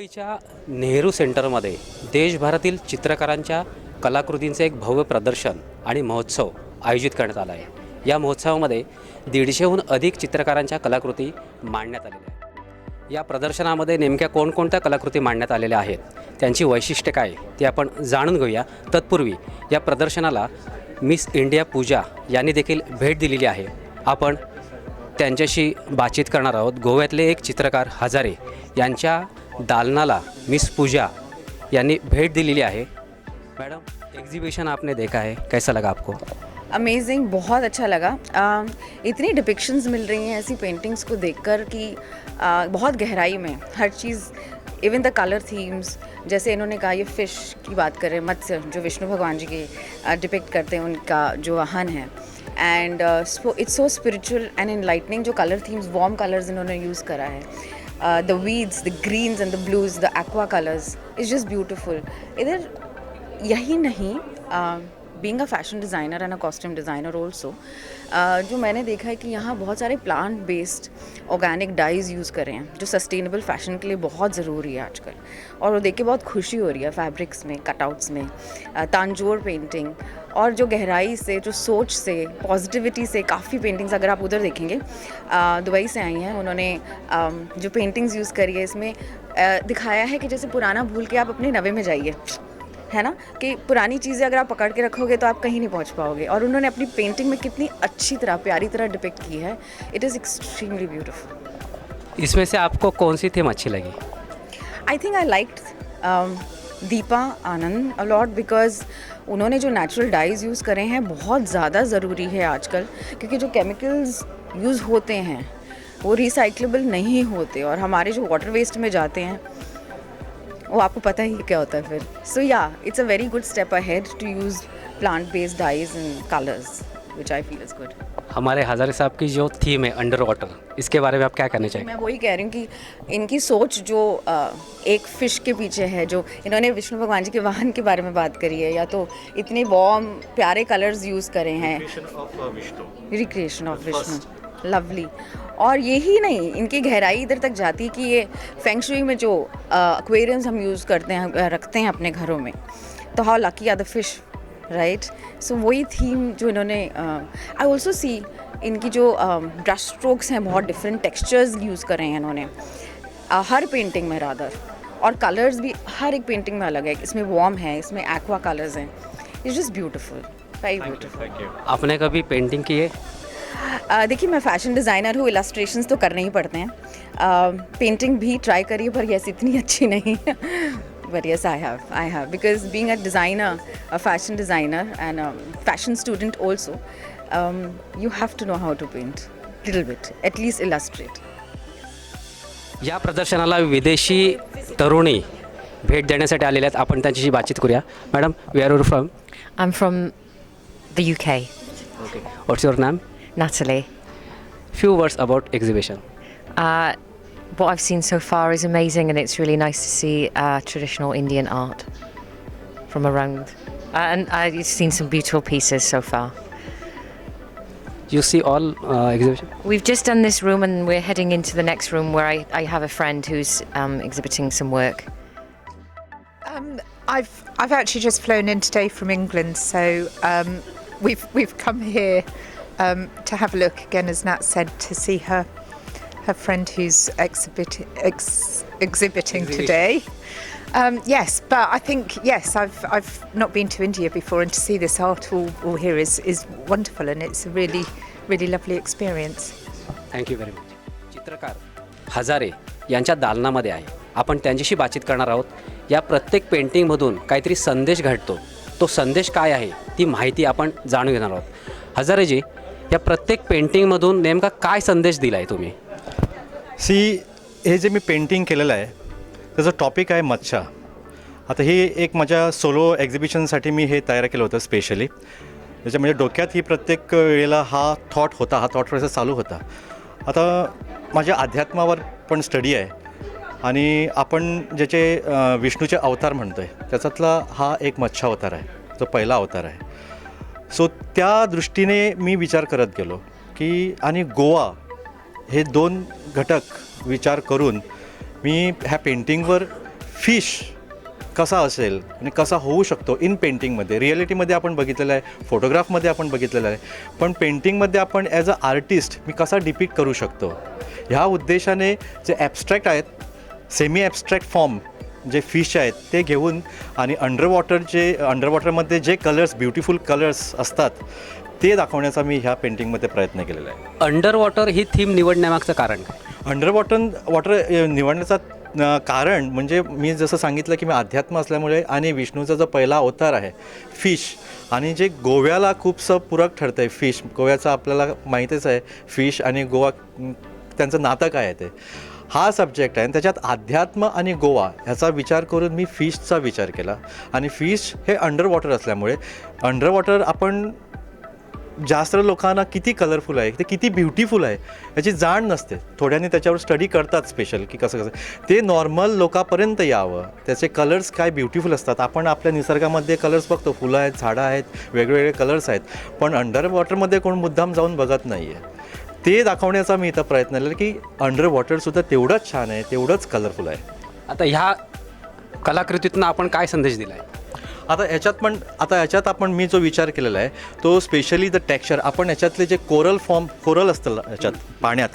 मुंबईच्या नेहरू सेंटरमध्ये देशभरातील चित्रकारांच्या कलाकृतींचे एक भव्य प्रदर्शन आणि महोत्सव आयोजित करण्यात आला आहे. या महोत्सवामध्ये 150हून अधिक चित्रकारांच्या कलाकृती मांडण्यात आलेल्या आहेत. या प्रदर्शनामध्ये नेमक्या कोणकोणत्या कलाकृती मांडण्यात आलेल्या आहेत, त्यांची वैशिष्ट्ये काय ते आपण जाणून घेऊया. तत्पूर्वी या प्रदर्शनाला मिस इंडिया पूजा यांनी देखील भेट दिलेली आहे. आपण त्यांच्याशी बातचीत करणार आहोत. गोव्यातले एक चित्रकार हजारे यांच्या दालनाला मिस पूजा यांनी भेट दिलेली आहे. मैडम, एग्जीबिशन आपने देखा है, कैसा लगा आपको? अमेजिंग, बहुत अच्छा लगा. इतनी डिपिक्शंस मिल रही हैं ऐसी पेंटिंग्स को देखकर कि बहुत गहराई में हर चीज़, इवन द कलर थीम्स, जैसे इन्होंने कहा ये फ़िश की बात करें, मत्स्य जो विष्णु भगवान जी के डिपिक्ट करते हैं, उनका जो वाहन है. And it's so spiritual and enlightening. जो कलर थीम्स, वार्म कलर्स इन्होंने यूज़ करा है, the weeds, the greens and the blues, the aqua colours, is just beautiful. इधर यही नहीं, being a fashion designer and a costume designer also, जो मैंने देखा है कि यहाँ बहुत सारे plant based organic dyes use करें हैं, जो सस्टेनेबल फैशन के लिए बहुत ज़रूरी है आजकल. और वो देख के बहुत खुशी हो रही है. फैब्रिक्स में, कटआउट्स में, तांजोर पेंटिंग, और जो गहराई से, जो सोच से, पॉजिटिविटी से काफ़ी पेंटिंग्स, अगर आप उधर देखेंगे, दुबई से आई हैं उन्होंने, जो पेंटिंग्स यूज़ करी है इसमें दिखाया है कि जैसे पुराना भूल के आप अपने नवे में जाइए, है ना, कि पुरानी चीज़ें अगर आप पकड़ के रखोगे तो आप कहीं नहीं पहुंच पाओगे. और उन्होंने अपनी पेंटिंग में कितनी अच्छी तरह, प्यारी तरह डिपिक्ट की है. It is extremely beautiful. इसमें से आपको कौन सी थीम अच्छी लगी? I think I liked Deepa Anand a lot, because उन्होंने जो नेचुरल डाइज यूज़ करे हैं बहुत ज़्यादा ज़रूरी है आजकल, क्योंकि जो केमिकल्स यूज़ होते हैं वो रिसाइक्लेबल नहीं होते, और हमारे जो वाटर वेस्ट में जाते हैं वो आपको पता ही क्या होता है फिर. So yeah, it's a very good step ahead to use plant based dyes and colours, which I feel is good. हमारे हजारे साहब की जो थीम है अंडर वाटर, इसके बारे में आप क्या कहना चाहिए? मैं वही कह रही हूँ कि इनकी सोच जो एक फ़िश के पीछे है, जो इन्होंने विष्णु भगवान जी के वाहन के बारे में बात करी है, या तो इतने वार्म प्यारे कलर्स यूज़ करे हैं, रिक्रिएशन ऑफ विष्णु, लवली. और यही नहीं, इनकी गहराई इधर तक जाती है कि ये फेंग शुई में जो एक्वेरियम्स हम यूज़ करते हैं, रखते हैं अपने घरों में, तो how lucky are the fish, right. So वही थीम जो इन्होंने, आई ऑल्सो सी इनकी जो ब्रश स्ट्रोक्स हैं, बहुत डिफरेंट टेक्सचर्स यूज़ करे हैं इन्होंने हर पेंटिंग में रादर, और कलर्स भी हर एक पेंटिंग में अलग है. इसमें वार्म है, इसमें एक्वा कलर्स हैं. It's just beautiful, very beautiful. आपने कभी पेंटिंग की है? देखिए, मैं फ़ैशन डिज़ाइनर हूँ, इलस्ट्रेशंस तो करने ही पड़ते हैं. पेंटिंग भी ट्राई करी, पर यस इतनी अच्छी नहीं. But yes, I have, because being a designer, a fashion designer, and a fashion student also, you have to know how to paint, little bit, at least illustrate. या प्रदर्शनाला विदेशी तरुणी भेट देण्यासाठी आलेल्या आहेत. आपण त्यांच्याशी बातचीत करूया. Madam, we are from? I'm from the UK, okay. What's your name? Natalie. Few words about exhibition. What I've seen so far is amazing, and it's really nice to see traditional Indian art from around. And I've seen some beautiful pieces so far. You see all exhibition? We've just done this room, and we're heading into the next room where I have a friend who's exhibiting some work. I've actually just flown in today from England, so we've come here to have a look again, as Nat said, to see her friend who's exhibiting today. Yes, but I think, yes, I've not been to India before, and to see this art all here is wonderful, and it's a really, really lovely experience. Thank you very much. चित्रकार हजारे यांच्या दालनामध्ये आहे. आपण त्यांच्याशी बातचीत करणार आहोत. या प्रत्येक पेंटिंगमधून काहीतरी संदेश घडतो. तो संदेश काय आहे ती माहिती आपण जाणून घेणार आहोत. हजारेजी, या प्रत्येक पेंटिंगमधून नेमका काय संदेश दिला आहे तुम्ही? हे जे मी पेंटिंग केलेलं आहे त्याचं टॉपिक आहे मच्छा. आता ही एक माझ्या सोलो एक्झिबिशनसाठी मी हे तयार केलं होतं स्पेशली. त्याच्या म्हणजे डोक्यात ही प्रत्येक वेळेला हा थॉट प्रोसेस चालू होता. आता माझ्या अध्यात्मावर पण स्टडी आहे, आणि आपण ज्याचे विष्णूचे अवतार म्हणतो आहे त्याच्यातला हा एक मच्छा अवतार आहे, जो पहिला अवतार आहे. सो त्या दृष्टीने मी विचार करत गेलो की, आणि गोवा हे दोन घटक विचार करून मी ह्या पेंटिंगवर फिश कसा असेल आणि कसा होऊ शकतो इन पेंटिंगमध्ये. रिॲलिटीमध्ये आपण बघितलेलं आहे, फोटोग्राफमध्ये आपण बघितलेलं आहे, पण पेंटिंगमध्ये आपण ॲज अ आर्टिस्ट मी कसा डिपिक्ट करू शकतो ह्या उद्देशाने जे ॲबस्ट्रॅक्ट आहेत, सेमी ॲबस्ट्रॅक्ट फॉर्म जे फिश आहेत ते घेऊन आणि अंडरवॉटरमध्ये जे कलर्स, ब्युटिफुल कलर्स असतात ते दाखवण्याचा मी ह्या पेंटिंगमध्ये प्रयत्न केलेला आहे. अंडर वॉटर ही थीम निवडण्यामागचं कारण काय? अंडरवॉटर निवडण्याचा कारण म्हणजे मी जसं सांगितलं की मी अध्यात्म असल्यामुळे आणि विष्णूचा जो पहिला अवतार आहे फिश, आणि जे गोव्याला खूपसं पूरक ठरतं आहे फिश. गोव्याचं आपल्याला माहीतच आहे, फिश आणि गोवा त्यांचं नातं काय आहे ते, हा सब्जेक्ट आहे. आणि त्याच्यात अध्यात्म आणि गोवा ह्याचा विचार करून मी फिशचा विचार केला. आणि फिश हे अंडरवॉटर असल्यामुळे अंडरवॉटर आपण जास्त लोकांना किती कलरफुल आहे, ते किती ब्युटिफुल आहे याची जाण नसते. थोड्याने त्याच्यावर स्टडी करतात स्पेशल की कसं ते नॉर्मल लोकांपर्यंत यावं. त्याचे कलर्स काय ब्युटिफुल असतात. आपण आपल्या निसर्गामध्ये कलर्स बघतो, फुलं आहेत, झाडं आहेत, वेगवेगळे कलर्स आहेत, पण अंडर वॉटरमध्ये कोण मुद्दाम जाऊन बघत नाही आहे. ते दाखवण्याचा मी इथं प्रयत्न केला की अंडर वॉटरसुद्धा तेवढंच छान आहे, तेवढंच कलरफुल आहे. आता ह्या कलाकृतीतून आपण काय संदेश दिला आहे? आता याच्यात आपण मी जो विचार केलेला आहे तो स्पेशली द टेक्स्चर, आपण याच्यातले जे कोरल असतं याच्यात पाण्यात,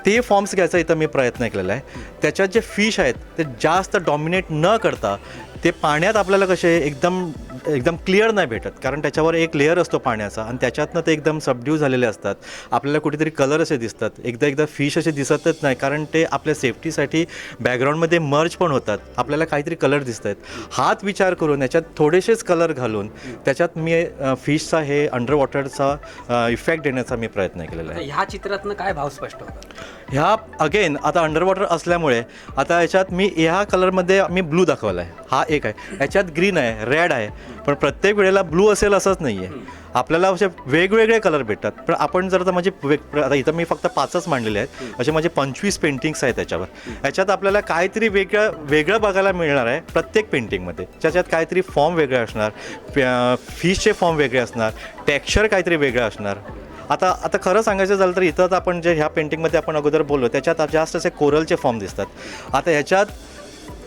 ते फॉर्म्स घ्यायचा इथं मी प्रयत्न केलेला आहे. त्याच्यात जे फिश आहेत ते जास्त डॉमिनेट न करता ते पाण्यात आपल्याला कसे एकदम क्लिअर नाही भेटत, कारण त्याच्यावर एक लेअर असतो पाण्याचा आणि त्याच्यातनं ते एकदम सबड्यू झालेले असतात. आपल्याला कुठेतरी कलर असे दिसतात, एकदा फिश असे दिसतच नाही, कारण ते आपल्या सेफ्टीसाठी बॅकग्राऊंडमध्ये मर्ज पण होतात. आपल्याला काहीतरी कलर दिसत आहेत, हात विचार करून याच्यात थोडेसेच कलर घालून त्याच्यात मी फिशचा हे अंडर वॉटरचा इफेक्ट देण्याचा मी प्रयत्न केलेला आहे. ह्या चित्रातनं काय भाव स्पष्ट होतात? ह्या अगेन आता अंडर वॉटर असल्यामुळे आता याच्यात मी ह्या कलरमध्ये मी ब्लू दाखवला आहे, हा एक आहे. याच्यात ग्रीन आहे, रेड आहे, पण प्रत्येक वेळेला ब्लू असेल असंच नाही आहे. आपल्याला असे वेगवेगळे कलर भेटतात. पण आपण जर आता आता इथं मी फक्त 5च मांडलेले आहेत, असे माझे 25 पेंटिंग्स आहेत त्याच्यावर. याच्यात आपल्याला काहीतरी वेगळं बघायला मिळणार आहे प्रत्येक पेंटिंगमध्ये. त्याच्यात काहीतरी फॉर्म वेगळे असणार, फिशचे फॉर्म वेगळे असणार, टेक्स्चर काहीतरी वेगळं असणार. आता खरं सांगायचं झालं तर इथं तर आपण जे ह्या पेंटिंगमध्ये आपण अगोदर बोललो त्याच्यात जास्त असे कोरलचे फॉर्म दिसतात. आता ह्याच्यात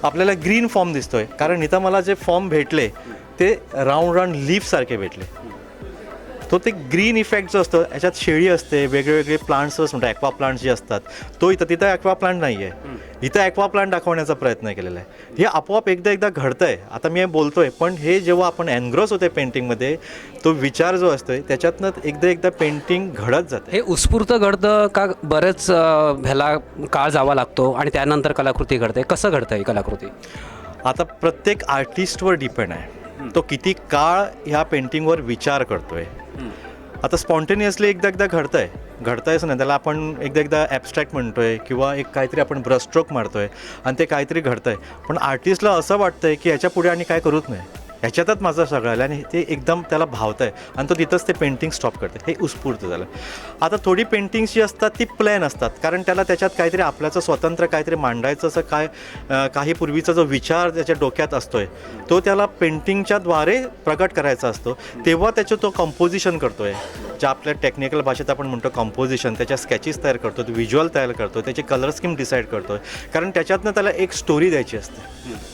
आपल्याला ग्रीन फॉर्म दिसतोय, कारण इथं मला जे फॉर्म भेटले ते राऊंड लीफसारखे भेटले. तो ते ग्रीन इफेक्ट जो असतो याच्यात शेळी असते, वेगवेगळे प्लांट्स म्हणतात, ॲक्वा प्लांट्स जे असतात, तिथं ॲक्वा प्लांट नाही आहे. इथं ॲक्वा प्लांट दाखवण्याचा प्रयत्न केलेला आहे. हे आपोआप एकदा घडतं आहे. आता मी बोलतोय, पण हे जेव्हा आपण एनग्रॉस होते पेंटिंगमध्ये, तो विचार जो असतोय त्याच्यातनं एकदा पेंटिंग घडत जाते. हे उत्स्फूर्त घडतं का बरंच ह्याला काळ जावा लागतो आणि त्यानंतर कलाकृती घडते? कसं घडतं ही कलाकृती? आता प्रत्येक आर्टिस्टवर डिपेंड आहे, तो किती काळ ह्या पेंटिंगवर विचार करतोय. आता स्पॉन्टेनियसली एकदा घडतंय असं नाही, त्याला आपण एकदा ॲबस्ट्रॅक्ट म्हणतोय किंवा एक काहीतरी आपण ब्रशस्ट्रोक मारतोय आणि ते काहीतरी घडतंय. पण आर्टिस्टला असं वाटतंय की याच्या पुढे आणि काय करूच नाही, ह्याच्यातच माझं सगळं आलं आणि ते एकदम त्याला भावतं आहे आणि तो तिथंच ते पेंटिंग स्टॉप करते. हे उत्स्फूर्त झालं. आता थोडी पेंटिंग्स जी असतात ती प्लॅन असतात, कारण त्याला त्याच्यात काहीतरी आपल्याचं स्वतंत्र काहीतरी मांडायचं असं काही पूर्वीचा जो विचार त्याच्या डोक्यात असतोय तो त्याला पेंटिंगच्या द्वारे प्रकट करायचा असतो. तेव्हा त्याचं तो कंपोजिशन करतोय, ज्या आपल्या टेक्निकल भाषेत आपण म्हणतो कंपोजिशन. त्याच्या स्केचेस तयार करतो, तो व्हिज्युअल तयार करतो, त्याची कलर स्कीम डिसाईड करतोय, कारण त्याच्यातनं त्याला एक स्टोरी द्यायची असते.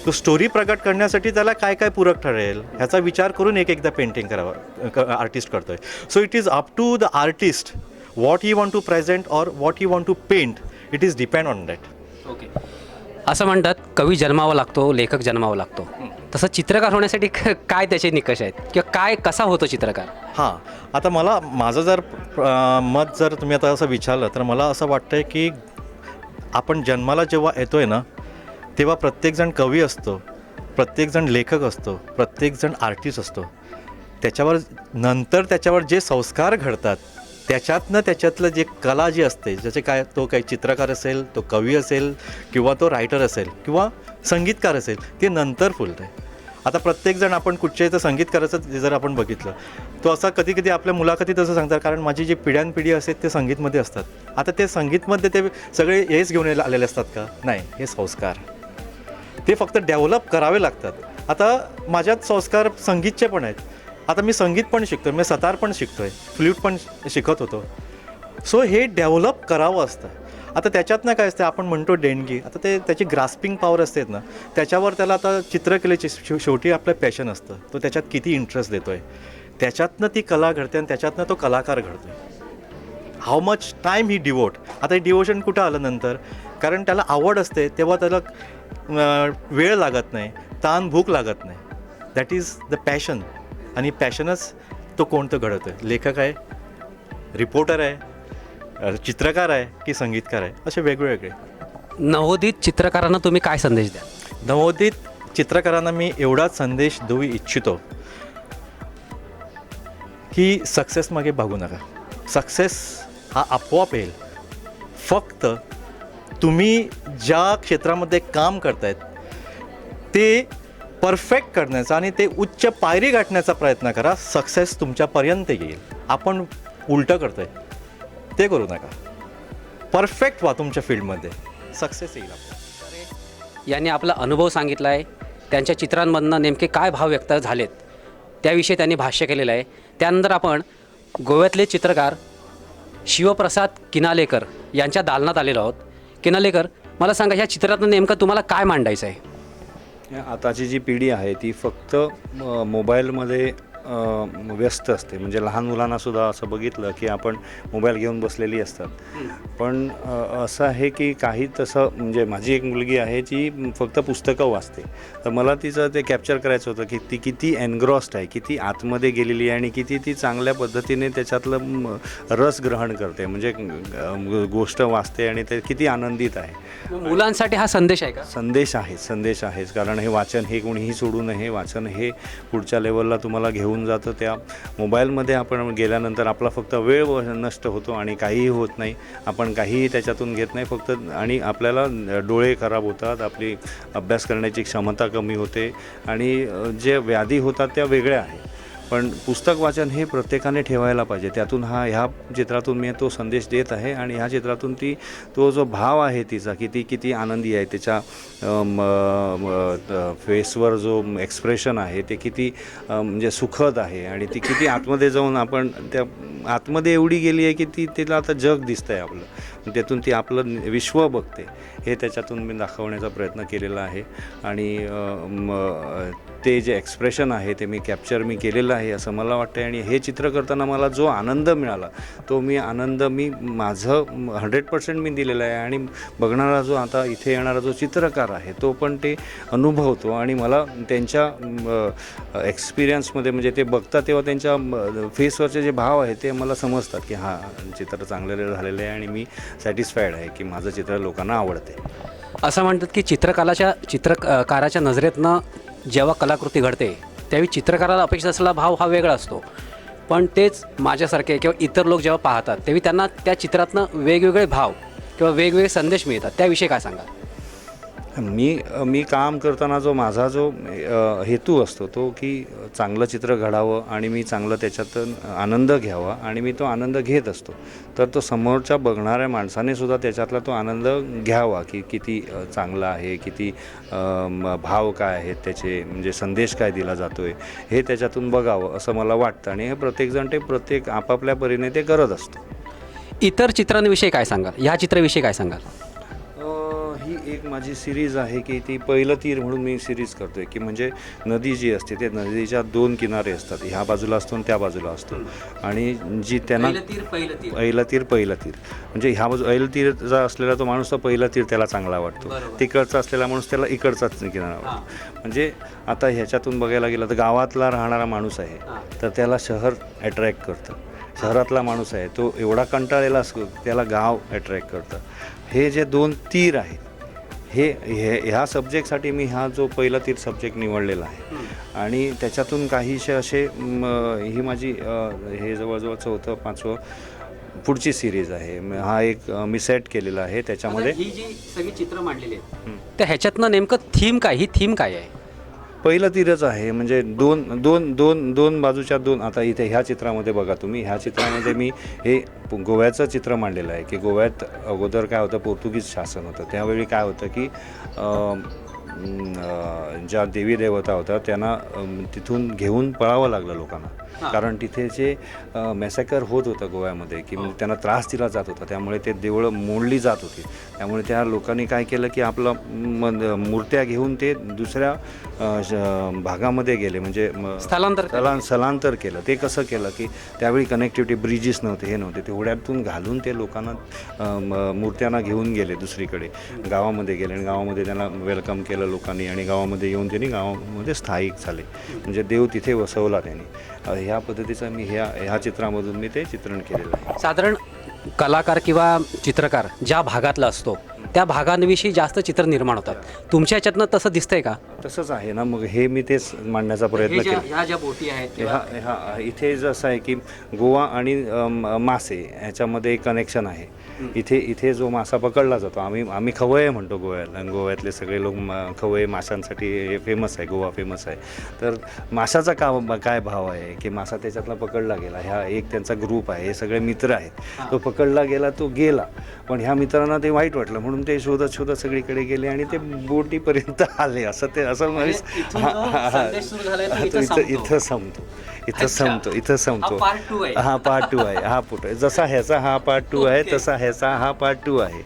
तो स्टोरी प्रकट करण्यासाठी त्याला काय पूरक ठरेल ह्याचा विचार करून एकदा पेंटिंग आर्टिस्ट करतोय. So it is up to the artist what he want to present और what he want to paint. It is depend on that. Okay. असं म्हणतात कवी जन्मावा लागतो, लेखक जन्मावा लागतो. तसं चित्रकार होण्यासाठी काय त्याचे निकष आहेत किंवा कसा होतो चित्रकार? हां, आता माझं जर मत जर तुम्ही आता असं विचारलं तर मला असं वाटतं की आपण जन्माला जेव्हा येतोय ना तेव्हा प्रत्येकजण कवी असतो, प्रत्येकजण लेखक असतो, प्रत्येकजण आर्टिस्ट असतो. त्याच्यावर जे संस्कार घडतात त्याच्यातलं जे कला जी असते, ज्याचे तो काही चित्रकार असेल, तो कवी असेल किंवा तो रायटर असेल किंवा संगीतकार असेल, ते नंतर फुलतं आहे. आता प्रत्येकजण आपण कुठच्याही तर संगीतकाराचं जर आपण बघितलं तो असा कधी आपल्या मुलाखतीत असं सांगतात, कारण माझी जी पिढ्यानपिढी असते ते संगीतमध्ये असतात. आता ते संगीतमध्ये ते सगळे हेच घेऊन आलेले असतात का? नाही, हे संस्कार ते फक्त डेव्हलप करावे लागतात. आता माझ्यात संस्कार संगीतचे पण आहेत. आता मी संगीत पण शिकतो, मी सतार पण शिकतो आहे, फ्ल्यूट पण शिकत होतो. सो हे डेव्हलप करावं असतं. आता त्याच्यातनं काय असते, आपण म्हणतो देणगी, आता ते त्याची ग्रास्पिंग पॉवर असते ना, त्याच्यावर त्याला आता चित्रकलेची शेवटी आपलं पॅशन असतं, तो त्याच्यात किती इंटरेस्ट देतो आहे, त्याच्यातनं ती कला घडते आणि त्याच्यातनं तो कलाकार घडतो आहे. How much time he devote. आता हे डिवोशन कुठं आलं नंतर, कारण त्याला आवड असते तेव्हा त्याला वेळ लागत नाही, ताण भूक लागत नाही. That is the passion. आणि पॅशनच तो कोणतं घडवतो आहे, लेखक आहे, रिपोर्टर आहे, चित्रकार आहे की संगीतकार आहे, असे वेगवेगळे. नवोदित चित्रकारांना तुम्ही काय संदेश द्या? नवोदित चित्रकारांना मी एवढाच संदेश देऊ इच्छितो की सक्सेस मागे बघू नका. सक्सेस हा आपोआप येईल. फक्त तुम्ही ज्या क्षेत्रामध्ये काम करतायत ते परफेक्ट करण्याचा आणि ते उच्च पायरी गाठण्याचा प्रयत्न करा. सक्सेस तुमच्यापर्यंत येईल. आपण उलटं करतो आहे ते करू नका. परफेक्ट व्हा तुमच्या फील्डमध्ये, सक्सेस येईल आपल्याला. यांनी आपला अनुभव सांगितला आहे. त्यांच्या चित्रांमधनं नेमके काय भाव व्यक्त झालेत त्याविषयी त्यांनी भाष्य केलेलं आहे. त्यानंतर आपण गोव्यातले चित्रकार शिवप्रसाद किनालेकर यांच्या दालनात आलेलो आहोत. किनालेकर, मला सांगा, ह्या चित्रातनं नेमकं तुम्हाला काय मांडायचं आहे? आताची जी पिढी आहे ती फक्त मोबाईलमध्ये व्यस्त असते. म्हणजे लहान मुलांनासुद्धा असं बघितलं की आपण मोबाईल घेऊन बसलेली असतात. पण असं आहे की काही तसं, म्हणजे माझी एक मुलगी आहे जी फक्त पुस्तकं वाचते. तर मला तिचं ते कॅप्चर करायचं होतं की ती किती एनग्रॉस्ड आहे, किती आतमध्ये गेलेली आहे आणि किती ती चांगल्या पद्धतीने त्याच्यातलं रस ग्रहण करते, म्हणजे गोष्ट वाचते आणि ते किती आनंदित आहे. मुलांसाठी हा संदेश आहे का? संदेश आहेच. कारण हे वाचन हे कोणीही सोडू नये. वाचन हे पुढच्या लेवलला तुम्हाला घेऊन जातं. त्या मोबाईलमध्ये आपण गेल्यानंतर आपला फक्त वेळ नष्ट होतो आणि काहीही होत नाही. आपण काहीही त्याच्यातून घेत नाही फक्त, आणि आपल्याला डोळे खराब होतात, आपली अभ्यास करण्याची क्षमता कमी होते आणि जे व्याधी होतात त्या वेगळ्या आहेत. पण पुस्तक वाचन हे प्रत्येकाने ठेवायला पाहिजे. त्यातून ह्या चित्रातून मी तो संदेश देत आहे. आणि ह्या चित्रातून तो जो भाव आहे तिचा, किती आनंदी आहे, त्याच्या फेसवर जो एक्सप्रेशन आहे ते किती म्हणजे सुखद आहे. आणि ती किती आतमध्ये जाऊन आपण त्या आतमध्ये एवढी गेली आहे की तिला आता जग दिसतं आहे आपलं. त्यातून ती आपलं विश्व बघते. हे त्याच्यातून मी दाखवण्याचा प्रयत्न केलेला आहे. आणि ते जे एक्सप्रेशन आहे ते मी केलेलं आहे असं मला वाटतं. आणि हे चित्र करताना मला जो आनंद मिळाला तो आनंद माझं 100% मी दिलेलं आहे. आणि बघणारा जो आता इथे येणारा जो चित्रकार आहे तो पण ते अनुभवतो. आणि मला त्यांच्या एक्सपिरियन्समध्ये, म्हणजे ते बघतात तेव्हा त्यांच्या फेसवरचे जे भाव आहेत ते मला समजतात की हां, चित्र चांगलं झालेलं आहे आणि मी सॅटिस्फाईड आहे की माझं चित्र लोकांना आवडते. असं म्हणतात की चित्रकाराच्या नजरेतनं जेव्हा कलाकृती घडते त्यावेळी चित्रकाराला अपेक्षा असलेला भाव हा वेगळा असतो. पण तेच माझ्यासारखे किंवा इतर लोक जेव्हा पाहतात तेव्हा त्यांना त्या चित्रातनं वेगवेगळे भाव किंवा वेगवेगळे संदेश मिळतात. त्याविषयी काय सांगा? मी काम करताना माझा जो हेतू असतो तो की चांगलं चित्र घडावं आणि मी चांगलं त्याच्यातून आनंद घ्यावा. आणि मी तो आनंद घेत असतो. तर तो समोरच्या बघणाऱ्या माणसाने सुद्धा त्याच्यातला तो आनंद घ्यावा की किती चांगला आहे, किती भाव काय आहेत त्याचे, म्हणजे संदेश काय दिला जातो आहे हे त्याच्यातून बघावं असं मला वाटतं. आणि हे प्रत्येकजण प्रत्येक आपापल्या परीने ते करत असतो. इतर चित्रांविषयी काय सांगाल? ह्या चित्राविषयी काय सांगाल? ही एक माझी सिरीज आहे की ती पहिलं तीर म्हणून मी सिरीज करतो आहे. की म्हणजे नदी जी असते ते नदीच्या 2 किनारे असतात. ह्या बाजूला असतो आणि त्या बाजूला असतो. आणि जी त्यांना पहिलं तीर म्हणजे ह्या बाजू पहिलं तीरचा असलेला तो माणूस तर पहिला तीर त्याला चांगला वाटतो. तिकडचा असलेला माणूस त्याला इकडचाच किनारा वाटतो. म्हणजे आता ह्याच्यातून बघायला गेलं तर गावातला राहणारा माणूस आहे तर त्याला शहर अट्रॅक्ट करतं. शहरातला माणूस आहे तो एवढा कंटाळलेला असतो त्याला गाव अट्रॅक्ट करतं. हे जे 2 तीर आहेत ह्या सब्जेक्टसाठी मी जो पहिला तीर सब्जेक्ट निवडलेला आहे. आणि त्याच्यातून काहीशे असे ही माझी हे जवळजवळ 4-5 पुढची सिरीज आहे. हा एक मी सेट केलेला आहे. त्याच्यामध्ये ही जी सगळी चित्र मांडलेली आहेत तर ह्याच्यातनं नेमकं थीम काय? ही थीम काय आहे? पहिलं तीरच आहे. म्हणजे दोन बाजूच्या 2. आता इथे ह्या चित्रामध्ये बघा तुम्ही, ह्या चित्रामध्ये मी हे गोव्याचं चित्र मांडलेलं आहे की गोव्यात अगोदर काय होतं, पोर्तुगीज शासन होतं. त्यावेळी काय होतं की ज्या देवी देवता होत्या त्यांना तिथून घेऊन पळावं लागलं लोकांना, कारण तिथे जे मॅसेकर होत होतं गोव्यामध्ये की म्हणजे त्यांना त्रास दिला जात होता, त्यामुळे ते देवळं मोडली जात होती. त्यामुळे त्या लोकांनी काय केलं की आपलं मूर्त्या घेऊन ते दुसऱ्या भागामध्ये गेले, म्हणजे स्थलांतर केलं. ते कसं केलं की त्यावेळी कनेक्टिव्हिटी ब्रिजेस नव्हते, हे नव्हते, ते होड्यातून घालून ते लोकांना मूर्त्यांना घेऊन गेले दुसरीकडे, गावामध्ये गेले आणि गावामध्ये त्यांना वेलकम केलं लोकांनी आणि गावामध्ये येऊन त्यांनी गावामध्ये स्थायिक झाले, म्हणजे देव तिथे वसवला त्यांनी. ह्या पद्धतीचं मी ह्या चित्रामधून मी ते चित्रण केलेलं आहे. साधारण कलाकार किंवा चित्रकार ज्या भागातला असतो त्या भागांविषयी जास्त चित्र निर्माण होतात. तुमच्या ह्याच्यातनं तसं दिसतंय का? तसंच आहे ना, मग हे मी तेच मांडण्याचा प्रयत्न केला. ह्या ज्या बोटी आहेत इथे जसं आहे की गोवा आणि मासे ह्याच्यामध्ये एक कनेक्शन आहे. इथे जो मासा पकडला जातो, आम्ही खवय म्हणतो गोव्यातले सगळे लोक खवय माशांसाठी हे फेमस आहे, गोवा फेमस आहे. तर माशाचा काय भाव आहे की मासा त्याच्यातला पकडला गेला, ह्या एक त्यांचा ग्रुप आहे, हे सगळे मित्र आहेत, तो पकडला गेला, तो गेला, पण ह्या मित्रांना ते वाईट वाटलं म्हणून ते शोधत सगळीकडे गेले आणि ते बोटीपर्यंत आले. असं इथं संपतो. हा पार्ट 2 आहे, हा पुट जसा ह्याचा हा पार्ट 2 आहे तसा ह्याचा हा पार्ट 2 आहे.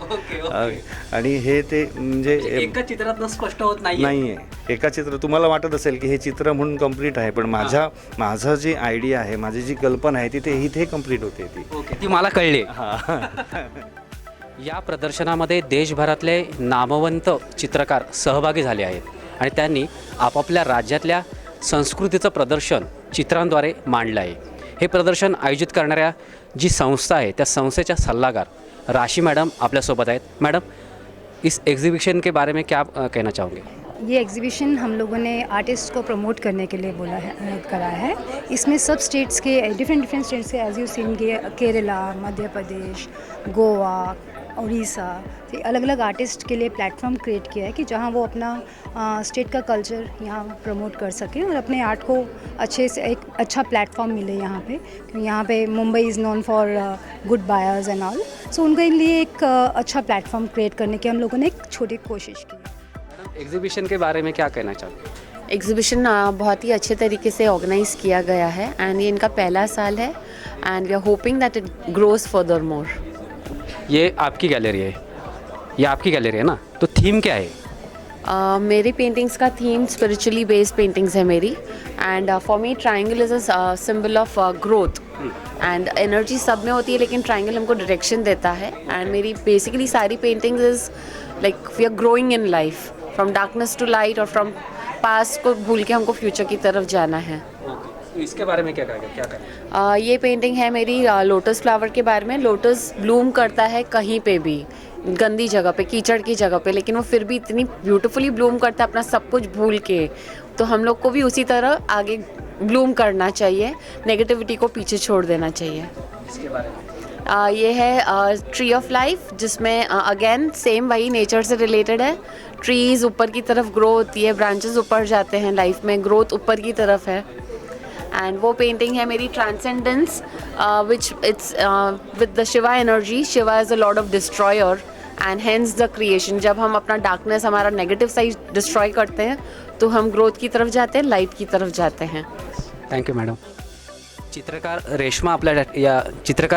आणि हे ते म्हणजे एका चित्रात स्पष्ट होत नाही आहे. एका चित्र तुम्हाला वाटत असेल की हे चित्र म्हणून कंप्लीट आहे, पण माझं जी आयडिया आहे, माझी जी कल्पना आहे ती इथे कंप्लीट होते, ती मला कळली. या प्रदर्शनामध्ये देशभरातले नामवंत चित्रकार सहभागी झाले आहेत आणि त्यांनी आपापल्या राज्यातल्या संस्कृतीचं प्रदर्शन चित्रांद्वारे मांडलं आहे. हे प्रदर्शन आयोजित करणाऱ्या जी संस्था आहे त्या संस्थेच्या सल्लागार राशी मैडम आपल्यासोबत आहेत. मैडम, इस एग्जीबिशन के बारे में क्या कहना चाहोगे? ये एग्जीबिशन हम लोगों ने आर्टिस्ट को प्रमोट करने के लिए करा है. इसमें सब स्टेट्स के डिफरेंट स्टेट्स के एज यू सीन के केरला, मध्य प्रदेश, गोवा, उड़ीसा, तो अलग अलग आर्टिस्ट के लिए प्लेटफॉर्म क्रिएट किया है कि जहाँ वो अपना स्टेट का कल्चर यहाँ प्रमोट कर सकें और अपने आर्ट को अच्छे से एक अच्छा प्लेटफॉर्म मिले यहाँ पे. क्योंकि यहाँ पे Mumbai is known for good buyers and all, so उनके लिए एक अच्छा प्लेटफॉर्म क्रिएट करने की हम लोगों ने एक छोटी कोशिश की. एग्जीबिशन के बारे में क्या कहना चाहोगे? एग्जीबिशन बहुत ही अच्छे तरीके से ऑर्गेनाइज़ किया गया है एंड ये इनका पहला साल है and we are hoping that it grows further more. ये आपकी गैलरी है, ये आपकी गैलरी है ना, तो थीम क्या है? मेरी पेंटिंग्स का थीम स्पिरिचुअली बेस्ड पेंटिंग्स है मेरी and for me triangle is a symbol of growth and energy सब में होती है, लेकिन ट्राइंगल हमको डायरेक्शन देता है. एंड मेरी बेसिकली सारी paintings is like we are growing in life from darkness to light और फ्रॉम पास्ट को भूल के हमको फ्यूचर की तरफ जाना है. इसके बारे में क्या करेंगे? ये पेंटिंग है मेरी लोटस फ्लावर के बारे में. लोटस ब्लूम करता है कहीं पे भी, गंदी जगह पे, कीचड़ की जगह पे, लेकिन वो फिर भी इतनी ब्यूटीफुली ब्लूम करता है अपना सब कुछ भूल के. तो हम लोग को भी उसी तरह आगे ब्लूम करना चाहिए, नेगेटिविटी को पीछे छोड़ देना चाहिए. इसके बारे में ये है ट्री ऑफ लाइफ, जिसमें अगेन सेम वही नेचर से रिलेटेड है. ट्रीज़ ऊपर की तरफ ग्रो होती है, ब्रांचेस ऊपर जाते हैं, लाइफ में ग्रोथ ऊपर की तरफ है. एंड वो पेंटिंग है मेरी ट्रांसेंडेंस, विच इट्स विद the Shiva energy. Shiva is a Lord of destroyer end hence the creation. जब हम अपना डार्कनेस, हमारा नेगेटिव साइड डिस्ट्रॉय करते हैं तो हम ग्रोथ की तरफ जाते हैं, लाइट की तरफ जाते हैं. Thank you madam. चित्रकार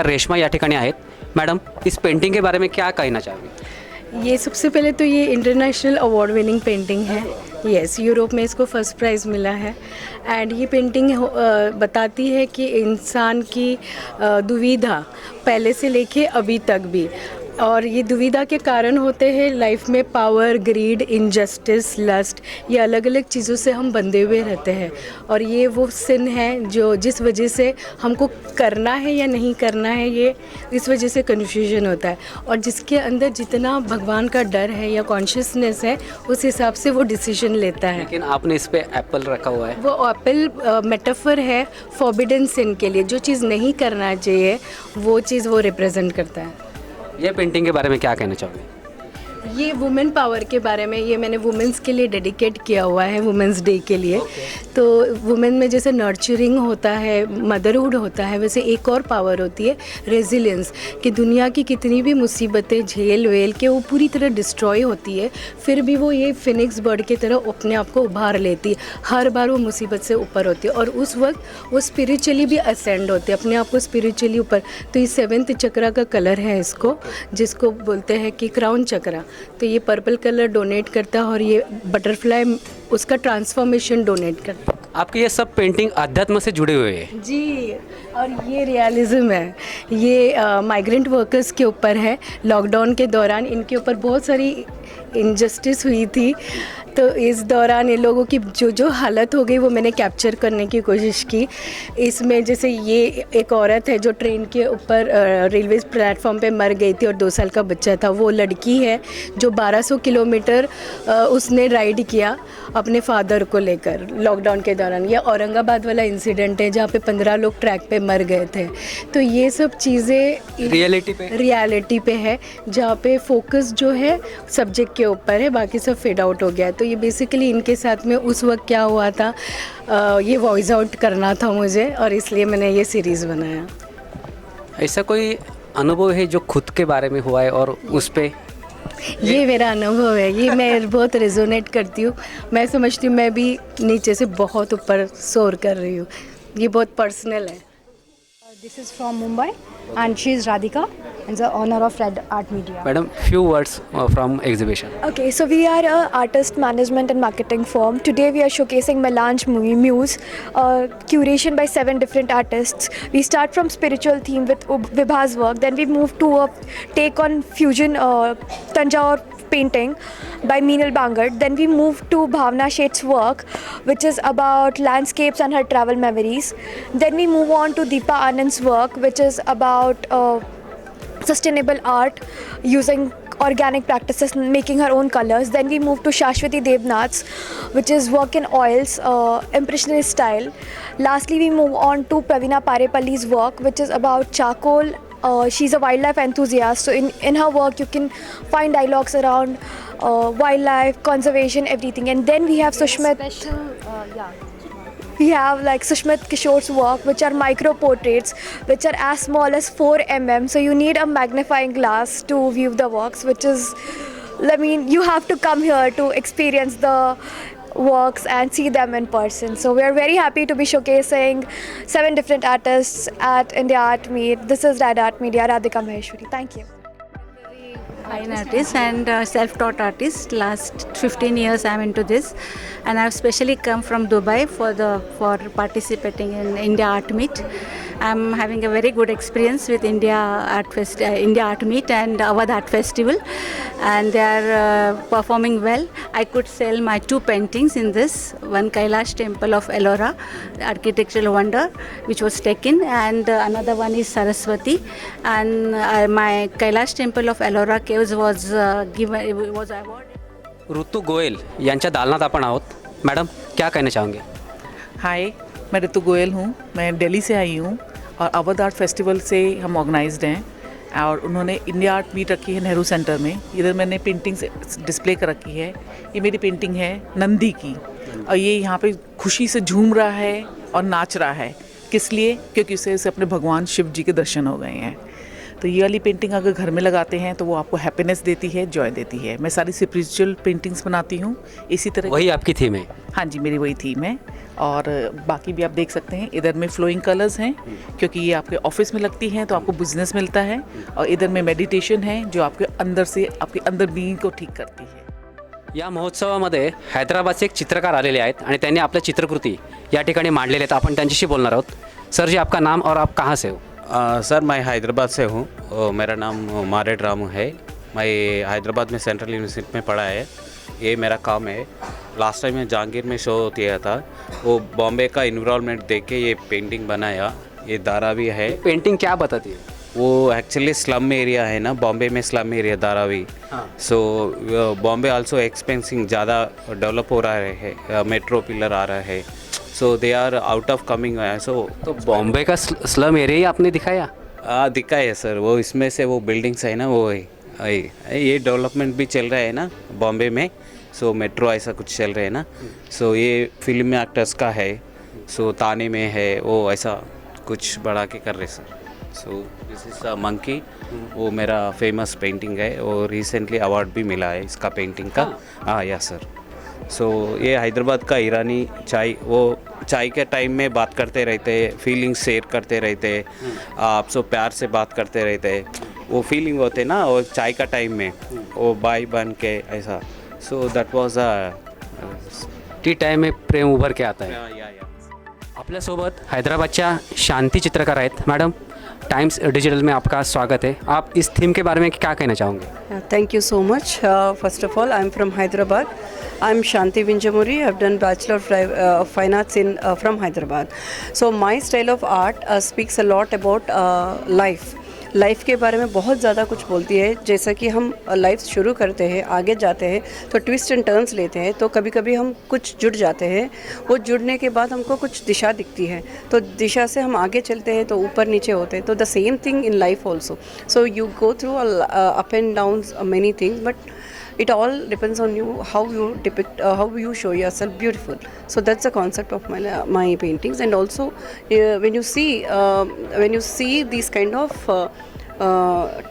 रेश्मा या ठिकाणी आहेत. मैडम, इस पेंटिंग के बारे में क्या कहना चाहोगे? ये सबसे पहले तो ये इंटरनेशनल अवार्ड विनिंग पेंटिंग है. यस, यूरोप में इसको फर्स्ट प्राइज़ मिला है. एंड ये पेंटिंग बताती है कि इंसान की दुविधा पहले से लेके अभी तक भी, और ये दुविधा के कारण होते हैं लाइफ में पावर, ग्रीड, इनजस्टिस, लस्ट, ये अलग अलग चीज़ों से हम बंधे हुए रहते हैं. और ये वो सिन है जो जिस वजह से हमको करना है या नहीं करना है, ये इस वजह से कन्फ्यूजन होता है. और जिसके अंदर जितना भगवान का डर है या कॉन्शियसनेस है, उस हिसाब से वो डिसीजन लेता है. लेकिन आपने इस पे एप्पल रखा हुआ है. वो एप्पल मेटाफर है फॉरबिडन सिन के लिए. जो चीज़ नहीं करना चाहिए वो चीज़ वो रिप्रेजेंट करता है. ये पेंटिंग के बारे में क्या कहना चाहोगे? ये वुमेन पावर के बारे में, ये मैंने वुमेन्स के लिए डेडिकेट किया हुआ है, वुमेन्स डे के लिए। तो वुमेन में जैसे नर्चरिंग होता है, मदरहुड होता है, वैसे एक और पावर होती है रेजिलियंस, कि दुनिया की कितनी भी मुसीबतें झेल वेल के वो पूरी तरह डिस्ट्रॉय होती है, फिर भी वो ये फिनिक्स बर्ड की तरह अपने आप को उभार लेती है, हर बार वो मुसीबत से ऊपर होती है और उस वक्त वो स्पिरिचुअली भी असेंड होते हैं, अपने आप को स्पिरिचुअली ऊपर। तो ये 7th चक्रा का कलर है इसको, जिसको बोलते हैं कि क्राउन चक्रा। तो ये पर्पल कलर डोनेट करता है और ये बटरफ्लाई उसका ट्रांसफॉर्मेशन डोनेट करता है। आपकी ये सब पेंटिंग अध्यात्म से जुड़े हुए हैं। जी, और ये रियलिज्म है, ये माइग्रेंट वर्कर्स के ऊपर है। लॉकडाउन के दौरान इनके ऊपर बहुत सारी इनजस्टिस हुई थी, तो इस दौरान इन लोगों की जो हालत हो गई वो मैंने कैप्चर करने की कोशिश की। इसमें जैसे ये एक औरत है जो ट्रेन के ऊपर रेलवे प्लेटफॉर्म पे मर गई थी और 2 साल का बच्चा था। वो लड़की है जो 1200 किलोमीटर उसने राइड किया अपने फादर को लेकर लॉकडाउन के दौरान। ये औरंगाबाद वाला इंसिडेंट है जहाँ पे 15 लोग ट्रैक पे मर गए थे। तो ये सब चीज़ें रियलिटी पे है, जहाँ पे फोकस जो है सब्जेक्ट के ऊपर है, बाकी सब फेड आउट हो गया है। तो ये बेसिकली इनके साथ में उस वक्त क्या हुआ था, ये वॉइस आउट करना था मुझे और इसलिए मैंने ये सीरीज़ बनाया। ऐसा कोई अनुभव है जो खुद के बारे में हुआ है और उस पे? ये मेरा अनुभव है, ये मैं बहुत रेजोनेट करती हूँ। मैं समझती हूँ मैं भी नीचे से बहुत ऊपर सोर कर रही हूँ, ये बहुत पर्सनल है। This is from Mumbai and she is Radhika and the owner of Red Art Media. Madam, few words from exhibition. Okay, so we are a artist management and marketing firm. Today we are showcasing Melange movie Muse, curation by 7 different artists. We start from spiritual theme with Vibha's work, then we move to a take on fusion Tanjore painting by Meenal Bangad. Then we move to Bhavna Sheth's work, which is about landscapes and her travel memories. Then we move on to Deepa Anand's work, which is about sustainable art using organic practices, making her own colors. Then we move to Shashwati Devnath's, which is work in oils, impressionist style. Lastly, we move on to Pravina Parepalli's work, which is about charcoal. She's a wildlife enthusiast, so in her work you can find dialogues around wildlife, conservation, everything. And then we have Sushmit. We have like Sushmit Kishore's work, which are micro portraits, which are as small as 4 mm. So you need a magnifying glass to view the works, which is, I mean, you have to come here to experience the works and see them in person. So we are very happy to be showcasing 7 different artists at India Art Meet. This is Red Art Media, Radhika Maheshwari. Thank you. Fine artist and self-taught artist. Last 15 years I'm into this, and I've specially come from Dubai for participating in India Art Meet. I'm having a very good experience with India Art Meet and Awadh Art Festival, and they are performing well. I could sell my 2 paintings in this. One Kailash Temple of Ellora, architectural wonder, which was taken, and another one is Saraswati. And my Kailash Temple of Ellora caves was awarded. ऋतु गोयल यांच्या दालनात आपण आहोत. Madam, क्या कहना चाहोगे? हाय, मैं ऋतु गोयल हूँ, मैं दिल्ली से आई हूँ और अवध आर्ट फेस्टिवल से हम ऑर्गेनाइज्ड हैं और उन्होंने इंडिया आर्ट मीट रखी है नेहरू सेंटर में. इधर मैंने पेंटिंग्स डिस्प्ले कर रखी है. ये मेरी पेंटिंग है नंदी की और ये यहाँ पे खुशी से झूम रहा है और नाच रहा है. किस लिए? क्योंकि उसे अपने भगवान शिव जी के दर्शन हो गए हैं. तो ये वाली पेंटिंग अगर घर में लगाते हैं तो वो आपको हैप्पीनेस देती है, जॉय देती है. मैं सारी स्पिरिचुअल पेंटिंग्स बनाती हूँ. इसी तरह वही आपकी थीम है? हाँ जी, मेरी वही थीम है. और बाकी भी आप देख सकते हैं इधर में फ्लोइंग कलर्स हैं, क्योंकि ये आपके ऑफिस में लगती हैं तो आपको बिजनेस मिलता है. और इधर में मेडिटेशन है जो आपके अंदर से आपके अंदर बीइंग को ठीक करती है. या महोत्सवामध्ये हैदराबादचे एक चित्रकार आलेले आहेत आणि त्यांनी आपल्या चित्रकृती या ठिकाणी मांडलेल्या आहेत. आपण त्यांच्याशी बोलणार आहोत. सर जी, आपका नाम और आप कहाँ से हो? सर, मैं हैदराबाद से हूँ. मेरा नाम मारेड रामू है. मैं हैदराबाद में सेंट्रल यूनिवर्सिटी में पढ़ा है. ये मेरा काम है. लास्ट टाइम मैं जहांगीर में शो दिया था, वो बॉम्बे का इन्वायरमेंट देख के ये पेंटिंग बनाया. ये धारावी है. पेंटिंग क्या बताती है? वो एक्चुअली स्लम एरिया है ना, बॉम्बे में slum area Dharavi. So Bombay also expensing ज़्यादा डेवलप हो रहा है, मेट्रो पिलर आ रहा है. So they are out of coming. So तो बॉम्बे का स्लम एरिया ही आपने दिखाया? दिखा है सर. वो इसमें से वो बिल्डिंग्स है ना, वो है ये डेवलपमेंट भी चल रहा है ना बॉम्बे में, सो मेट्रो ऐसा कुछ चल रहा है ना, सो ये फिल्म में एक्टर्स का है, सो ताने में है वो ऐसा कुछ बढ़ा के कर रहे sir. So this is a monkey, वो मेरा फेमस पेंटिंग है और रिसेंटली अवार्ड भी मिला है इसका पेंटिंग का। हाँ या सर। सो ये हैदराबाद का ईरानी चाय, वो चाय के टाइम में बात करते रहते हैं, फीलिंग्स शेयर करते रहते हैं, आप सब प्यार से बात करते रहते हैं, वो फीलिंग होते ना, और चाय का टाइम में वो बाई बन के ऐसा। So that was a T time में प्रेम उभर के आता है। आपल्यासोबत हैदराबादच्या शांती चित्रकार आहेत। मॅडम, टाइम्स डिजिटल में आपका स्वागत है। आप इस थीम के बारे में क्या कहना चाहोगे? Thank you so much. First of all, I'm from Hyderabad. I'm Shanti Vinjamuri. I've done Bachelor of Fine Arts from Hyderabad. So my style of art speaks a lot about life. Life के बारे में बहुत ज़्यादा कुछ बोलती है। जैसा कि हम लाइफ शुरू करते हैं, आगे जाते हैं तो ट्विस्ट एंड टर्न्स लेते हैं, तो कभी कभी हम कुछ जुड़ जाते हैं, वो जुड़ने के बाद हमको कुछ दिशा दिखती है, तो दिशा से हम आगे चलते हैं तो ऊपर नीचे होते हैं। तो the same thing in life also. So you go through up end downs many things, but it all depends on you, how you depict, how you show yourself beautiful. So that's the concept of my paintings. And also when you see these kind of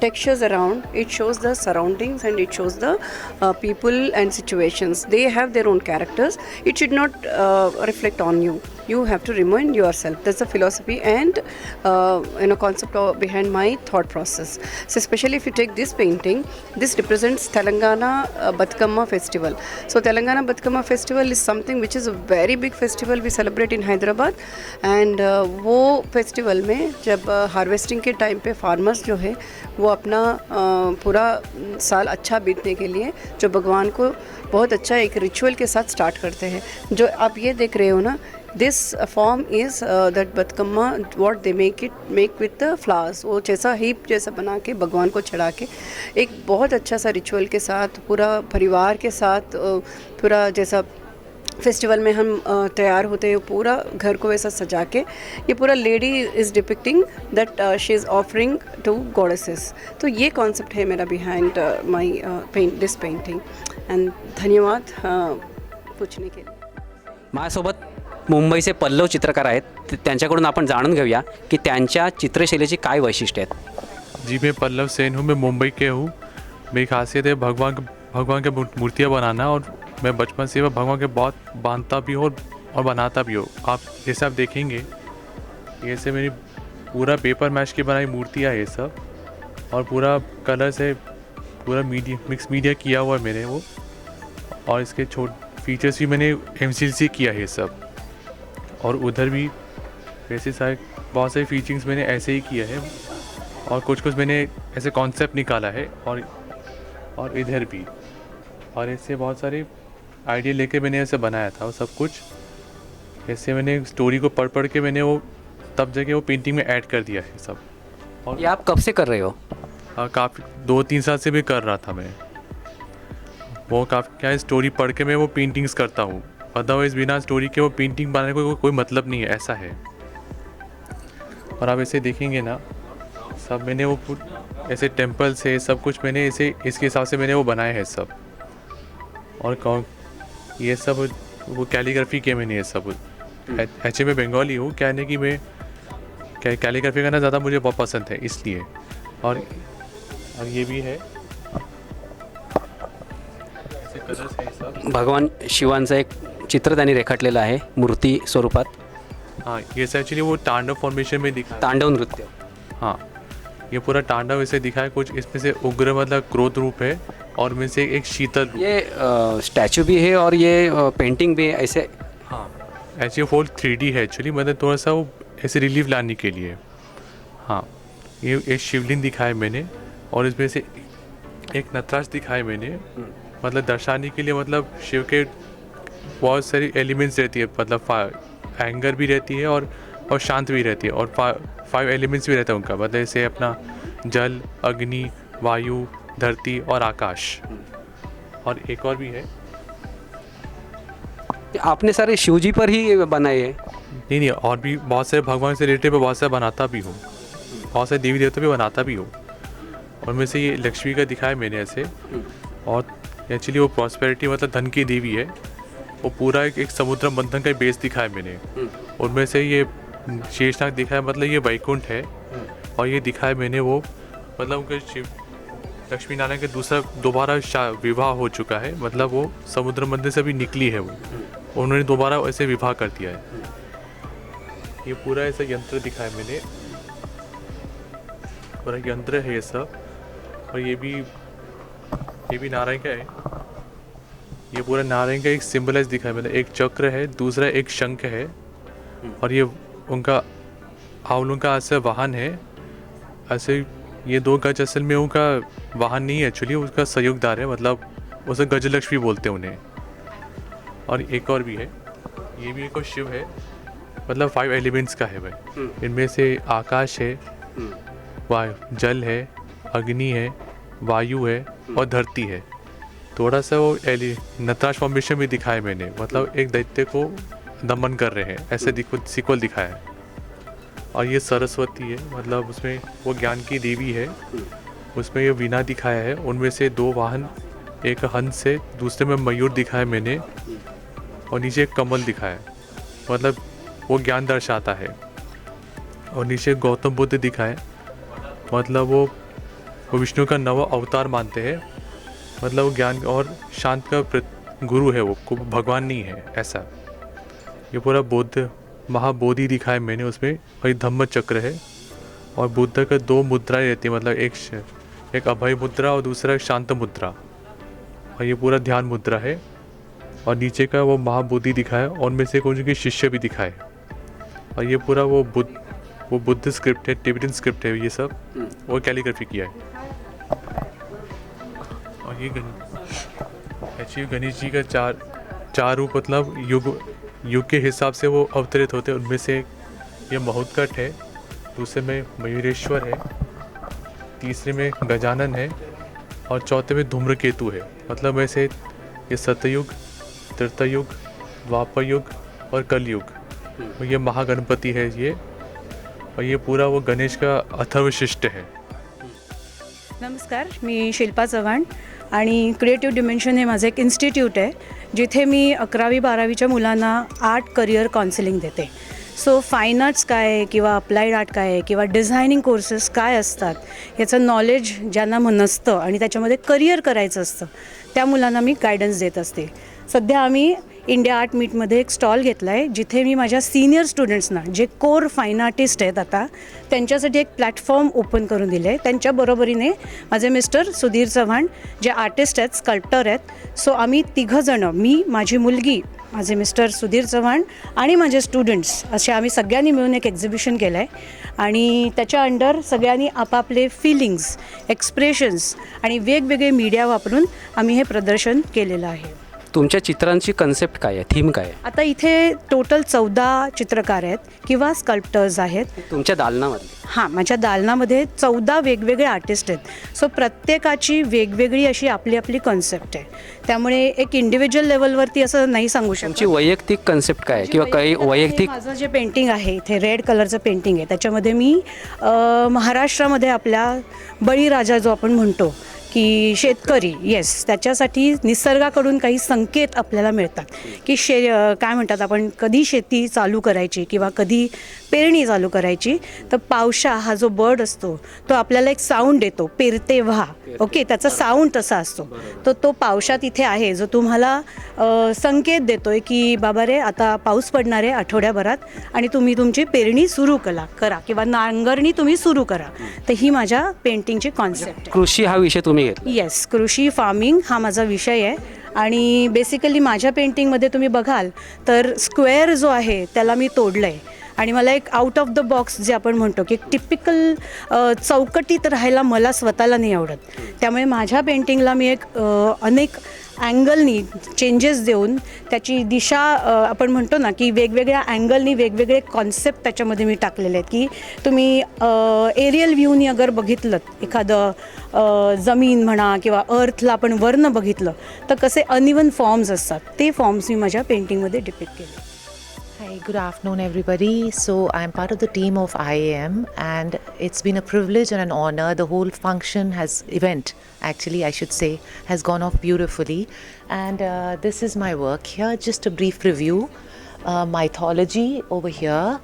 textures around, it shows the surroundings and it shows the people and situations. They have their own characters. It should not reflect on you. You have to remind yourself. That's the philosophy and concept behind my thought process. So especially if you take this painting, this represents Telangana Batkamma festival. So Telangana Batkamma festival is something which is a very big festival we celebrate in Hyderabad. And वो festival में जब harvesting के time पे farmers जो है वो अपना पूरा साल अच्छा बीतने के लिए जो भगवान को बहुत अच्छा एक रिचुअल के साथ स्टार्ट करते हैं। जो आप ये देख रहे हो ना, this form is that Bathukamma what they make with the flowers. वो जैसा हीप जैसा बना के भगवान को चढ़ा के एक बहुत अच्छा सा रिचुअल के साथ पूरा परिवार के साथ पूरा जैसा फेस्टिवल में हम तैयार होते हैं, पूरा घर को ऐसा सजा के ये पूरा lady is depicting that she is offering to goddesses. तो ये कॉन्सेप्ट है मेरा behind my this painting. End धन्यवाद पूछने के लिए। माझ्यासोबत मुंबईचे पल्लव चित्रकार आहेत, त्यांच्याकडून आपण जाणून घेऊया की त्यांच्या चित्रशैलीची काय वैशिष्ट्य आहेत। जी, मैं पल्लव सेन हूँ, मैं मुंबई के हूँ। मेरी खासियत है भगवान के मूर्तियाँ बनाना, और मैं बचपन से भगवान के बहुत बांधता भी हूँ और बनाता भी हूँ। आप जैसे आप देखेंगे ये से मेरी पूरा पेपर मैच की बनाई मूर्तियाँ है ये सब, और पूरा कलर से पूरा मिक्स मीडिया किया हुआ है मेरे वो, और इसके फीचर्स भी मैंने MCLC किया है ये सब, और उधर भी वैसे सारे बहुत सारे फीचर्स मैंने ऐसे ही किया है, और कुछ मैंने ऐसे कॉन्सेप्ट निकाला है, और इधर भी, और ऐसे बहुत सारे आइडिया लेके मैंने ऐसे बनाया था वो सब कुछ। ऐसे मैंने स्टोरी को पढ़ के मैंने वो तब जाके वो पेंटिंग में ऐड कर दिया है सब। और ये आप कब से कर रहे हो? काफ़ी 2-3 साल से भी कर रहा था मैं। वो काफ़ी क्या स्टोरी पढ़ के मैं वो पेंटिंग्स करता हूँ, अदरवाइज़ बिना स्टोरी के वो पेंटिंग बनाने को कोई मतलब नहीं है, ऐसा है। और आप ऐसे देखेंगे ना, सब मैंने वो ऐसे टेम्पल से सब कुछ मैंने ऐसे इसके हिसाब से मैंने वो बनाए हैं सब। और ये सब वो कैलीग्राफी के मैंने ये सब ऐसे मैं बंगाली हूँ, क्या है कि मैं कैलीग्राफी करना ज़्यादा मुझे बहुत पसंद है इसलिए। और ये भी है ऐसे कलर्स है सब। भगवान शिवांचं एक चित्र त्यांनी रेखाटलेलं आहे मूर्ती स्वरूपात। हाँ, ये एक्चुअली वो तांडव फॉर्मेशन में दिखा, तांडव नृत्य। हाँ, ये पूरा तांडव ऐसे दिखा है। कुछ इसमें से उग्र मतलब क्रोध रूप है, और में से एक शीतल। ये स्टैचू भी है और ये पेंटिंग भी है ऐसे। हाँ, ऐसे फुल 3D है एक्चुअली, मतलब थोड़ा सा वो ऐसे रिलीफ लाने के लिए। हाँ, ये एक शिवलिंग दिखा है मैंने, और इसमें से एक नटराज दिखा है मैंने, मतलब दर्शाने के लिए। मतलब शिव के बहुत सारी एलिमेंट्स रहती है, मतलब एंगर भी रहती है और शांत भी रहती है, और 5 एलिमेंट्स भी रहता है उनका, मतलब जैसे अपना जल, अग्नि, वायु, धरती और आकाश। और एक और भी है। आपने सारे शिवजी पर ही बनाए हैं? नहीं, और भी बहुत सारे भगवान से रिलेटेड बहुत सारे बनाता भी हूँ, बहुत सारे देवी देवता भी बनाता भी हूँ। उनमें से ये लक्ष्मी का दिखाया मैंने ऐसे, और एक्चुअली वो प्रॉस्पेरिटी मतलब धन की देवी है। वो पूरा एक समुद्र मंथन का बेस दिखाया मैंने। उनमें से ये शेषनाग दिखाया मतलब ये वैकुंठ है, और ये दिखाया मैंने वो मतलब उनके शिव लक्ष्मी नारायण के दोबारा विवाह हो चुका है, मतलब वो समुद्र मंथन से भी निकली है वो, उन्होंने दोबारा ऐसे विवाह कर दिया है। ये पूरा ऐसा यंत्र दिखाया मैंने, पूरा यंत्र है ये सब, और ये भी नारायण का है। ये पूरा नारायण का एक सिंबलाइज दिखाया मैंने, एक चक्र है, दूसरा एक शंख है, और ये उनका हाउलों का ऐसे वाहन है। ऐसे ये 2 गज असल में उनका वाहन नहीं है, एक्चुअली उसका सहयोगदार है, मतलब उसे गजलक्ष्मी बोलते हैं उन्हें। और एक और भी है, ये भी एक और शिव है, मतलब 5 एलिमेंट्स का है भाई। इनमें से आकाश है, जल है, अग्नि है, वायु है और धरती है। थोड़ा सा वो नटराज फॉर्मेशन भी दिखाया मैंने, मतलब एक दैत्य को दमन कर रहे हैं ऐसे सीक्वल दिखाया है। और ये सरस्वती है, मतलब उसमें वो ज्ञान की देवी है, उसमें ये वीणा दिखाया है। उनमें से 2 वाहन, एक हंस है, दूसरे में मयूर दिखाया मैंने, और नीचे एक कमल दिखाया है, मतलब वो ज्ञान दर्शाता है। और नीचे गौतम बुद्ध दिखाए, मतलब वो विष्णु का नवा अवतार मानते हैं, मतलब वो ज्ञान और शांत का गुरु है, वो भगवान नहीं है ऐसा। ये पूरा बुद्ध महाबोधि दिखाया मैंने, उसमें वही धम्म चक्र है, और बुद्ध का 2 मुद्राएं रहती है, मतलब एक अभय मुद्रा और दूसरा शांत मुद्रा, और ये पूरा ध्यान मुद्रा है। और नीचे का वो महाबोधि दिखाया, और उनमें से कुछ उनके शिष्य भी दिखाए। और ये पूरा वो बुद्ध स्क्रिप्ट है, टिबेटन स्क्रिप्ट है, ये सब वो कैलीग्राफी किया है। और ये गणेश जी का चार रूप, मतलब युग के हिसाब से वो अवतरित होते हैं। उनमें से ये महोत्कट है, दूसरे में मयूरेश्वर है, तीसरे में गजानन है, और चौथे में धूम्रकेतु है। मतलब वैसे ये सतयुग, त्रेतायुग, द्वापर युग और कलयुग। ये महागणपति है ये, और ये पूरा वो गणेश का अथर्वशिष्ट है। नमस्कार, मी शिल्पा चव्हाण आणि क्रिएटिव्ह डिमेन्शन हे माझं एक इन्स्टिट्यूट आहे जिथे मी 11वी-12वीच्या मुलांना आर्ट करिअर काउन्सिलिंग देते. सो फाईन आर्ट्स काय आहे किंवा अप्लाइड आर्ट काय आहे किंवा डिझायनिंग कोर्सेस काय असतात याचं नॉलेज ज्यांना नसतं आणि त्याच्यामध्ये करिअर करायचं असतं त्या मुलांना मी गायडन्स देत असते. सध्या आम्ही इंडिया आर्ट मीटमध्ये एक स्टॉल घेतला आहे जिथे मी माझ्या सिनियर स्टुडंट्सना जे कोर फाईन आर्टिस्ट आहेत आता त्यांच्यासाठी एक प्लॅटफॉर्म ओपन करून दिले आहे. त्यांच्या बरोबरीने माझे मिस्टर सुधीर चव्हाण जे आर्टिस्ट आहेत, स्कल्प्टर आहेत. सो आम्ही तिघंजणं, मी, माझी मुलगी, माझे मिस्टर सुधीर चव्हाण आणि माझे स्टुडंट्स असे आम्ही सगळ्यांनी मिळून एक एक्झिबिशन केलं आहे. आणि त्याच्या अंडर सगळ्यांनी आपापले फिलिंग्स, एक्सप्रेशन्स आणि वेगवेगळे मीडिया वापरून आम्ही हे प्रदर्शन केलेलं आहे. तुमच्या चित्रांची कन्सेप्ट काय आहे, थीम काय आहे? आता इथे टोटल 14 चित्रकार आहेत किंवा स्कल्प्टर्स आहेत. तुमच्या दालनामध्ये? हां, माझ्या दालनामध्ये 14 वेगवेगळे आर्टिस्ट आहेत. सो प्रत्येकाची वेगवेगळी अशी आपली आपली कॉन्सेप्ट आहे. त्यामुळे एक इंडिव्हिज्युअल लेवलवरती असं नाही सांगू शकत. तुमची वैयक्तिक कन्सेप्ट काय आहे किंवा काही वैयक्तिक? माझं जे पेंटिंग आहे इथे रेड कलरचं पेंटिंग आहे त्याच्यामध्ये मी महाराष्ट्रामध्ये आपल्या बळीराजा जो आपण म्हणतो की शेतकरी, येस, त्याच्यासाठी निसर्गाकडून काही संकेत आपल्याला मिळतात की काय म्हणतात आपण, कधी शेती चालू करायची किंवा कधी पेरणी चालू करायची. तर पावसा हा जो बर्ड असतो तो आपल्याला एक साऊंड देतो, पेरते व्हा, ओके, त्याचा साऊंड तसा असतो. तर तो पावसात इथे आहे जो तुम्हाला संकेत देतोय की बाबा रे आता पाऊस पडणार आहे आठवड्याभरात आणि तुम्ही तुमची पेरणी सुरू करा किंवा नांगरणी तुम्ही सुरू करा. तर ही माझ्या पेंटिंगची कॉन्सेप्ट आहे. कृषी हा विषय तुम्ही घेतला? येस, कृषी फार्मिंग हा माझा विषय आहे. आणि बेसिकली माझ्या पेंटिंगमध्ये तुम्ही बघाल तर स्क्वेअर जो आहे त्याला मी तोडलं आहे आणि मला एक आउट ऑफ द बॉक्स जे आपण म्हणतो की टिपिकल चौकटीत राहायला मला स्वतःला नाही आवडत. त्यामुळे माझ्या पेंटिंगला मी एक अनेक अँगलनी चेंजेस देऊन त्याची दिशा आपण म्हणतो ना की वेगवेगळ्या अँगलनी वेगवेगळे कॉन्सेप्ट त्याच्यामध्ये मी टाकलेले आहेत. की तुम्ही एरियल व्ह्यूनी अगर बघितलं एखादं जमीन म्हणा किंवा अर्थला आपण वर्ण बघितलं तर कसे अनइवन फॉर्म्स असतात ते फॉर्म्स मी माझ्या पेंटिंगमध्ये डिपिक्ट केले. Hi, good afternoon, everybody. So, I'm part of the team of IAM, and it's been a privilege and an honor. The whole event, actually, I should say, has gone off beautifully. And this is my work here. Just a brief review. Mythology over here.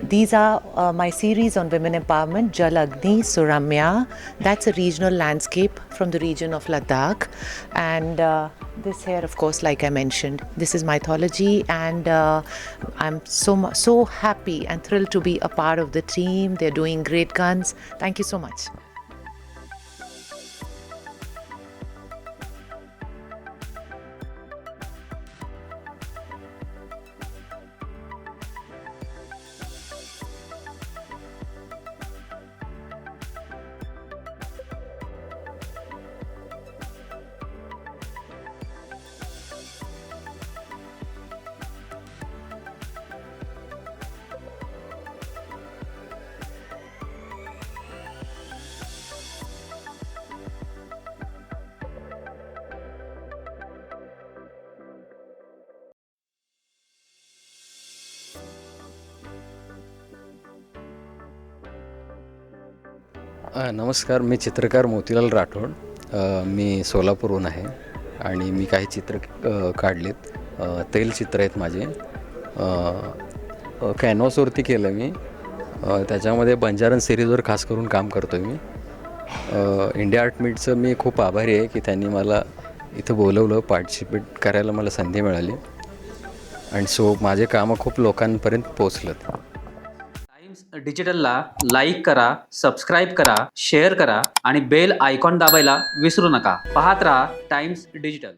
These are my series on women empowerment, Jal Agni, Suramya. That's a regional landscape from the region of Ladakh. And this here, of course, like I mentioned, this is mythology, and I'm so happy and thrilled to be a part of the team. They're doing great guns. Thank you so much. नमस्कार, मी चित्रकार मोतीलाल राठोड. मी सोलापूरहून आहे आणि मी काही चित्र काढलेत. तैलचित्र आहेत माझे. कॅनव्हासवरती केलं मी. त्याच्यामध्ये बंजारन सिरीजवर खास करून काम करतो आहे मी. इंडिया आर्ट मीटचं मी खूप आभारी आहे की त्यांनी मला इथं बोलवलं, पार्टिसिपेट करायला मला संधी मिळाली. आणि सो माझे कामं खूप लोकांपर्यंत पोचलं. डिजिटलला लाईक करा, सबस्क्राईब करा, शेअर करा आणि बेल आयकॉन दाबायला विसरू नका. पाहत राहा टाइम्स डिजिटल.